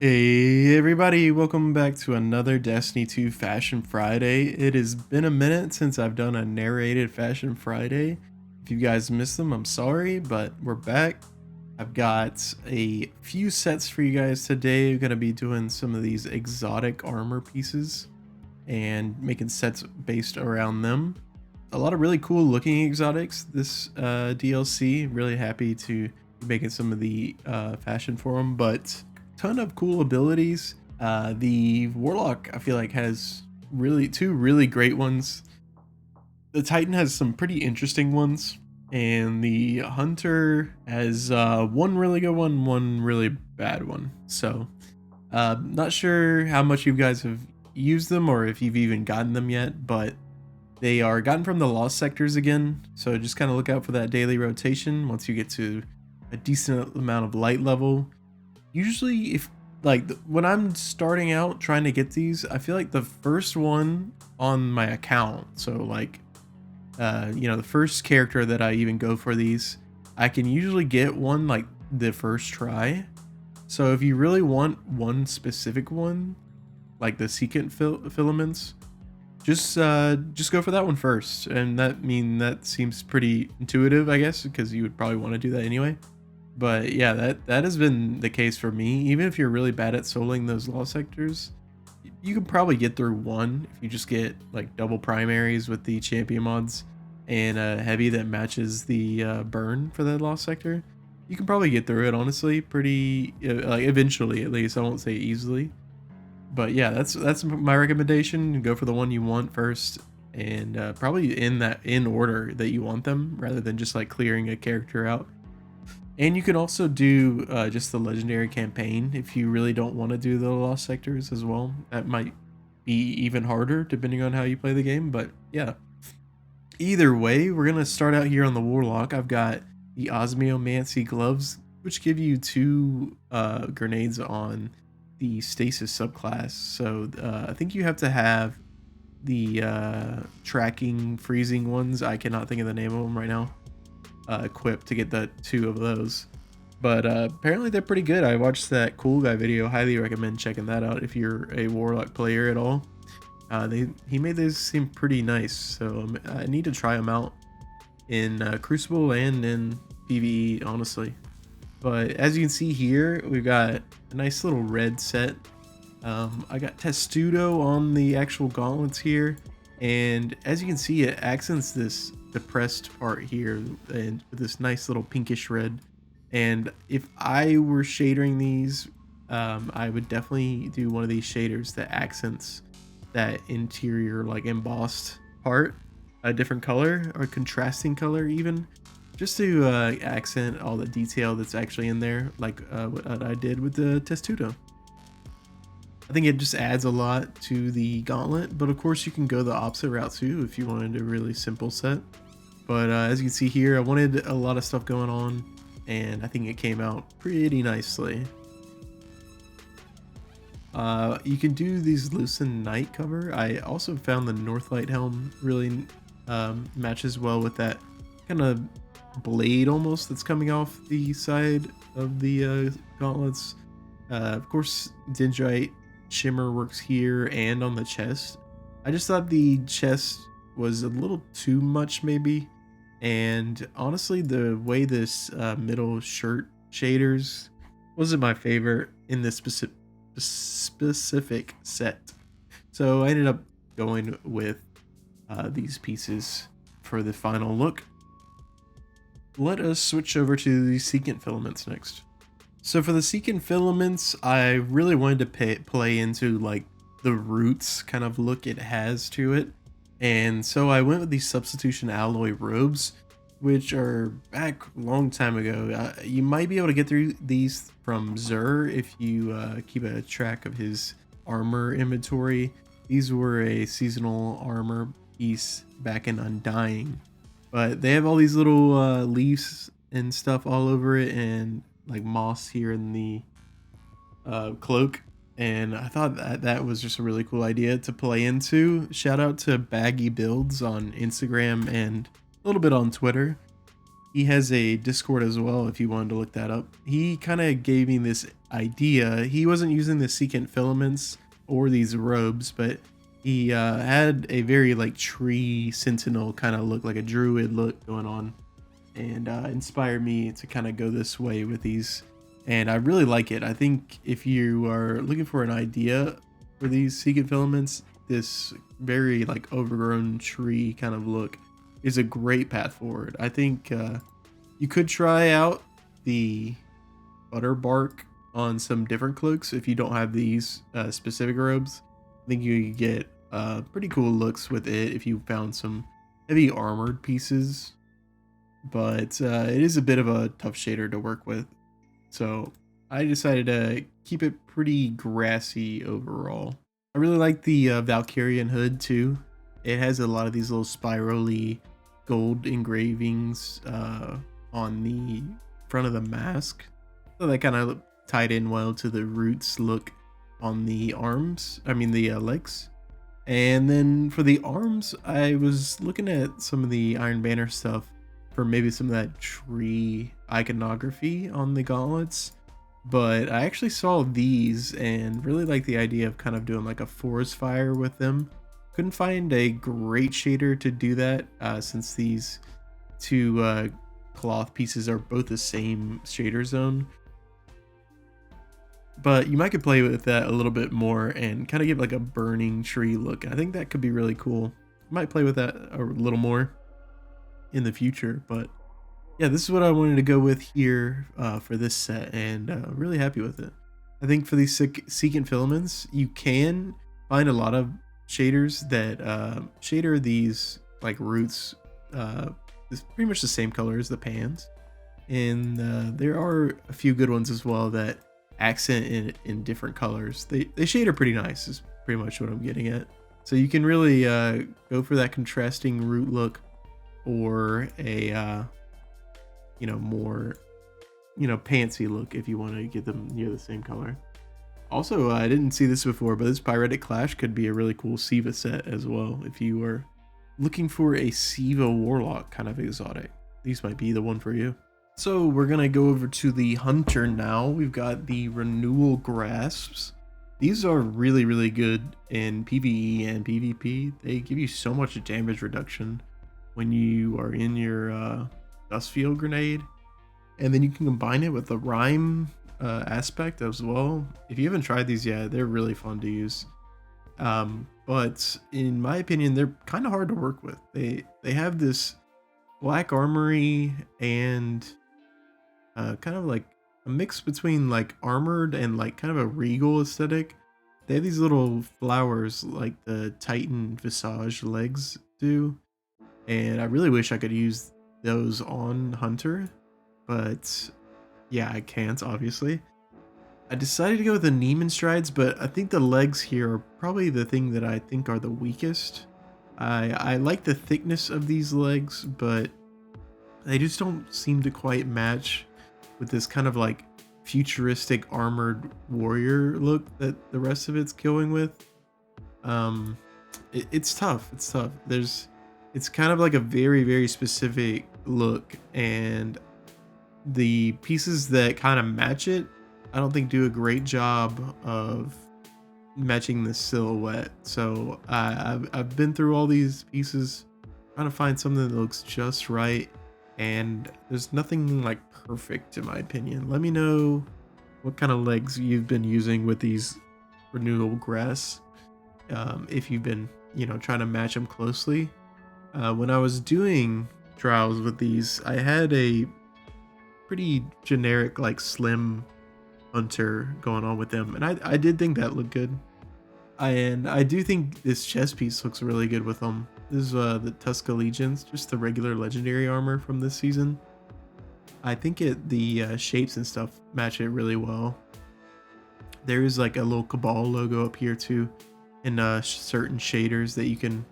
Hey everybody, welcome back to another Destiny 2 Fashion Friday. It has been a minute since I've done a narrated Fashion Friday. If you guys missed them, I'm sorry, but we're back. I've got a few sets for you guys today. I'm going to be doing some of these exotic armor pieces and making sets based around them. A lot of really cool looking exotics this DLC. Really happy to be making some of the fashion for them, but ton of cool abilities. The Warlock, I feel like, has two really great ones. The Titan has some pretty interesting ones, and the Hunter has one really good one really bad one. So, not sure how much you guys have used them or if you've even gotten them yet, but they are gotten from the lost sectors again. So just kind of look out for that daily rotation once you get to a decent amount of light level. Usually if when I'm starting out trying to get these, I feel like the first one on my account, so like the first character that I even go for these, I can usually get one like the first try. So if you really want one specific one, like the Secant Filaments, just go for that one first. And that seems pretty intuitive, I guess, because you would probably want to do that anyway. But yeah, that has been the case for me. Even if you're really bad at soloing those lost sectors, you can probably get through one if you just get like double primaries with the champion mods and a heavy that matches the burn for that lost sector. You can probably get through it, honestly, pretty like eventually, at least. I won't say easily, but yeah, that's my recommendation. Go for the one you want first, and probably in order that you want them, rather than just like clearing a character out. And you can also do just the legendary campaign if you really don't want to do the lost sectors as well. That might be even harder depending on how you play the game, but yeah. Either way, we're going to start out here on the Warlock. I've got the Osmiomancy Gloves, which give you two grenades on the Stasis subclass. So I think you have to have the tracking freezing ones. I cannot think of the name of them right now. Equipped to get the two of those, but apparently they're pretty good. I watched that Cool Guy video. Highly recommend checking that out if you're a Warlock player at all. He made those seem pretty nice, so I need to try them out in Crucible and in PvE, honestly. But as you can see here, we've got a nice little red set. I got Testudo on the actual gauntlets here, and as you can see, it accents this depressed part here and with this nice little pinkish red. And if I were shading these, I would definitely do one of these shaders that accents that interior like embossed part a different color or contrasting color, even just to accent all the detail that's actually in there, like what I did with the Testudo. I think it just adds a lot to the gauntlet, but of course you can go the opposite route too if you wanted a really simple set. But as you can see here, I wanted a lot of stuff going on, and I think it came out pretty nicely. You can do these loosened night cover. I also found the Northlight Helm really matches well with that kind of blade almost that's coming off the side of the gauntlets. Of course, Dendrite Shimmer works here and on the chest. I just thought the chest was a little too much maybe, and honestly the way this middle shirt shaders wasn't my favorite in this specific set, so I ended up going with these pieces for the final look. Let us switch over to the Secant Filaments next. So for the Secant Filaments, I really wanted to play into like the roots kind of look it has to it. And so I went with these substitution alloy robes, which are back a long time ago. You might be able to get through these from Zur if you keep a track of his armor inventory. These were a seasonal armor piece back in Undying. But they have all these little leaves and stuff all over it, and like moss here in the cloak, and I thought that was just a really cool idea to play into. Shout out to Baggy Builds on Instagram and a little bit on Twitter. He has a Discord as well if you wanted to look that up. He kind of gave me this idea. He wasn't using the Secant Filaments or these robes, but he had a very like tree sentinel kind of look, like a druid look going on, and inspired me to kind of go this way with these. And I really like it. I think if you are looking for an idea for these Secant Filaments, this very like overgrown tree kind of look is a great path forward. I think you could try out the butter bark on some different cloaks if you don't have these specific robes. I think you could get pretty cool looks with it if you found some heavy armored pieces, but it is a bit of a tough shader to work with. So I decided to keep it pretty grassy overall. I really like the Valkyrian hood too. It has a lot of these little spirally gold engravings on the front of the mask. So that kind of tied in well to the roots look on the arms. I mean the legs. And then for the arms, I was looking at some of the Iron Banner stuff for maybe some of that tree iconography on the gauntlets. But I actually saw these and really like the idea of kind of doing like a forest fire with them. Couldn't find a great shader to do that since these two cloth pieces are both the same shader zone. But you might could play with that a little bit more and kind of give like a burning tree look. I think that could be really cool. Might play with that a little more in the future, but yeah, this is what I wanted to go with here for this set, and really happy with it. I think for these Secant Filaments, you can find a lot of shaders that shader these like roots. It's pretty much the same color as the pans, and there are a few good ones as well that accent in different colors. They shader pretty nice is pretty much what I'm getting at. So you can really go for that contrasting root look, or a more pantsy look if you want to get them near the same color. Also, I didn't see this before, but this Pyretic Clash could be a really cool Siva set as well if you are looking for a Siva Warlock kind of exotic. These might be the one for you. So we're gonna go over to the Hunter now. We've got the Renewal Grasps. These are really, really good in PvE and PvP. They give you so much damage reduction when you are in your Dust Field Grenade. And then you can combine it with the Rhyme aspect as well. If you haven't tried these yet, they're really fun to use. But in my opinion, they're kind of hard to work with. They have this black armory and kind of like a mix between like armored and like kind of a regal aesthetic. They have these little flowers like the Titan Visage legs do, and I really wish I could use those on Hunter, but yeah, I can't, obviously. I decided to go with the Neiman Strides, but I think the legs here are probably the thing that I think are the weakest. I like the thickness of these legs, but they just don't seem to quite match with this kind of like futuristic armored warrior look that the rest of it's going with. It's tough. It's tough. It's kind of like a very, very specific look, and the pieces that kind of match it, I don't think do a great job of matching the silhouette. So I've been through all these pieces trying to find something that looks just right, and there's nothing like perfect in my opinion. Let me know what kind of legs you've been using with these Renewal Grasps, if you've been trying to match them closely. When I was doing trials with these, I had a pretty generic like slim Hunter going on with them, and I did think that looked good. And I do think this chest piece looks really good with them. This is the Tusk Allegiance, just the regular legendary armor from this season. I think the shapes and stuff match it really well. There is like a little Cabal logo up here too, and certain shaders that you can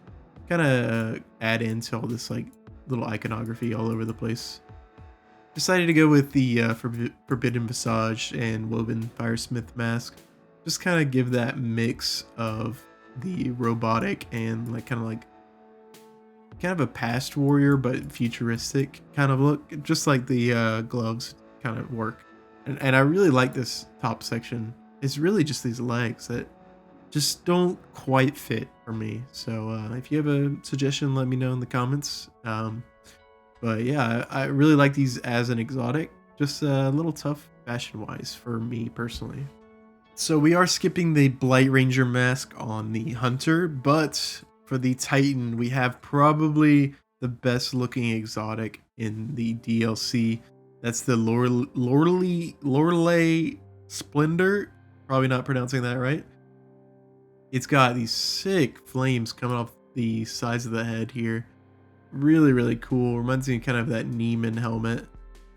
kind of add into all this like little iconography all over the place. Decided to go with the Forbidden Visage and Woven Firesmith mask. Just kind of give that mix of the robotic and like kind of like kind of a past warrior, but futuristic kind of look, just like the gloves kind of work. And I really like this top section. It's really just these legs that just don't quite fit for me. So if you have a suggestion, let me know in the comments. But yeah, I really like these as an exotic, just a little tough fashion wise for me personally. So we are skipping the Blight Ranger mask on the Hunter, but for the Titan, we have probably the best looking exotic in the DLC. That's the Loreley Splendor. Probably not pronouncing that right. It's got these sick flames coming off the sides of the head here. Really, really cool. Reminds me kind of that Neiman helmet.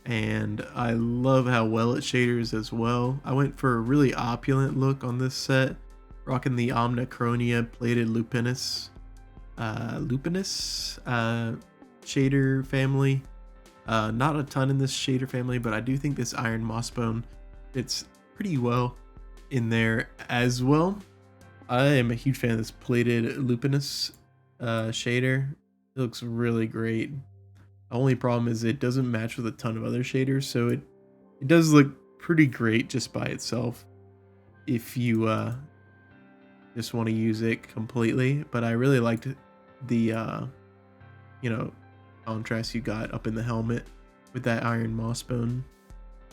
And I love how well it shaders as well. I went for a really opulent look on this set, rocking the Omnicronia plated Lupinus shader family. Not a ton in this shader family, but I do think this Iron Mossbone fits pretty well in there as well. I am a huge fan of this plated Lupinus shader. It looks really great. The only problem is it doesn't match with a ton of other shaders, so it does look pretty great just by itself if you just want to use it completely. But I really liked the contrast you got up in the helmet with that Iron Mossbone.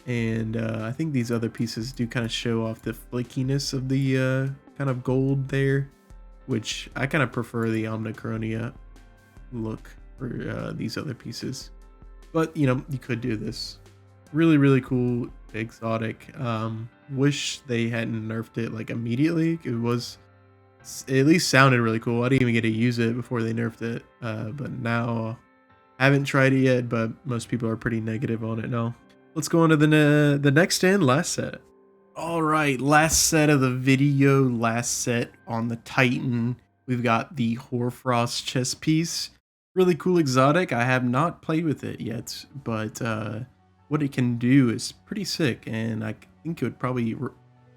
And I think these other pieces do kind of show off the flakiness of the kind of gold there, which I kind of prefer the Omnicronia look for these other pieces. But you could do this. Really, really cool exotic. Wish they hadn't nerfed it like immediately. It at least sounded really cool. I didn't even get to use it before they nerfed it. But now I haven't tried it yet, but most people are pretty negative on it now. Let's go on to the next and last set. All right, last set of the video, last set on the Titan. We've got the Hoarfrost chest piece. Really cool exotic. I have not played with it yet, but what it can do is pretty sick, and I think it would probably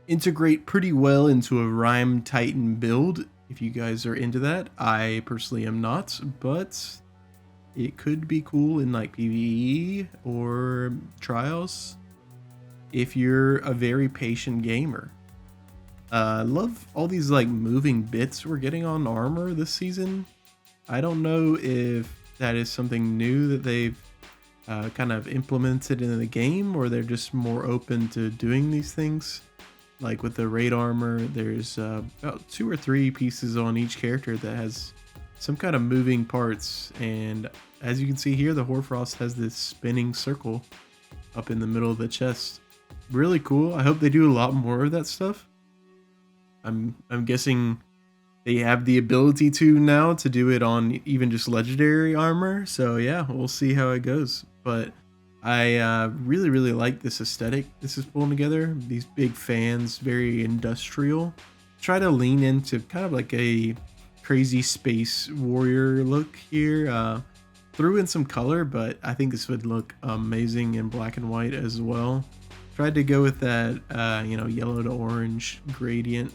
integrate pretty well into a Rhyme Titan build if you guys are into that. I personally am not, but it could be cool in like PvE or trials if you're a very patient gamer. Love all these like moving bits we're getting on armor this season. I don't know if that is something new that they've kind of implemented in the game, or they're just more open to doing these things. Like with the raid armor, there's about 2 or 3 pieces on each character that has some kind of moving parts. And as you can see here, the Hoarfrost has this spinning circle up in the middle of the chest. Really cool. I hope they do a lot more of that stuff. I'm guessing they have the ability to now to do it on even just legendary armor. So yeah, we'll see how it goes. But I really, really like this aesthetic this is pulling together. These big fans, very industrial. Try to lean into kind of like a crazy space warrior look here. Threw in some color, but I think this would look amazing in black and white as well. Tried to go with that, yellow to orange gradient.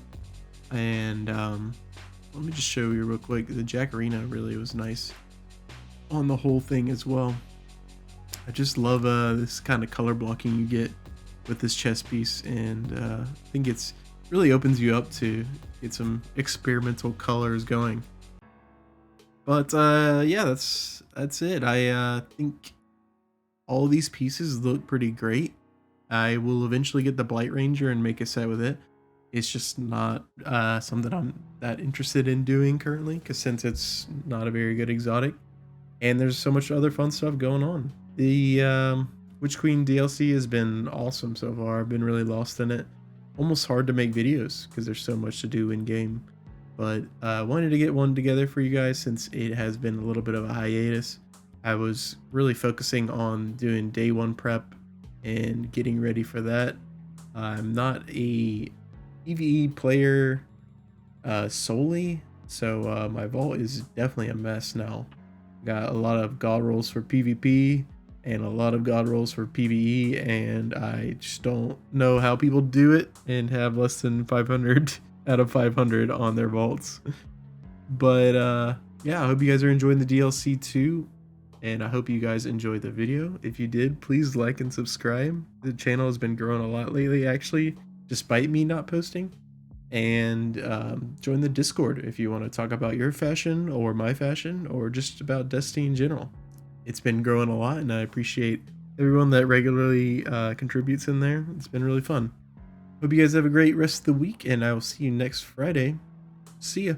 And let me just show you real quick. The Jacarina really was nice on the whole thing as well. I just love this kind of color blocking you get with this chest piece, and I think it's really opens you up to get some experimental colors going. But yeah, that's it. I think all these pieces look pretty great. I will eventually get the Blight Ranger and make a set with it. It's just not something I'm that interested in doing currently, because since it's not a very good exotic, and there's so much other fun stuff going on. The Witch Queen DLC has been awesome so far. I've been really lost in it. Almost hard to make videos because there's so much to do in game. But I wanted to get one together for you guys since it has been a little bit of a hiatus. I was really focusing on doing day 1 prep and getting ready for that. I'm not a PvE player solely, so my vault is definitely a mess now. Got a lot of god rolls for PvP and a lot of god rolls for PvE, and I just don't know how people do it and have less than 500 out of 500 on their vaults. But yeah, I hope you guys are enjoying the DLC too. And I hope you guys enjoyed the video. If you did, please like and subscribe. The channel has been growing a lot lately, actually, despite me not posting. And join the Discord if you want to talk about your fashion or my fashion or just about Destiny in general. It's been growing a lot, and I appreciate everyone that regularly contributes in there. It's been really fun. Hope you guys have a great rest of the week, and I will see you next Friday. See ya.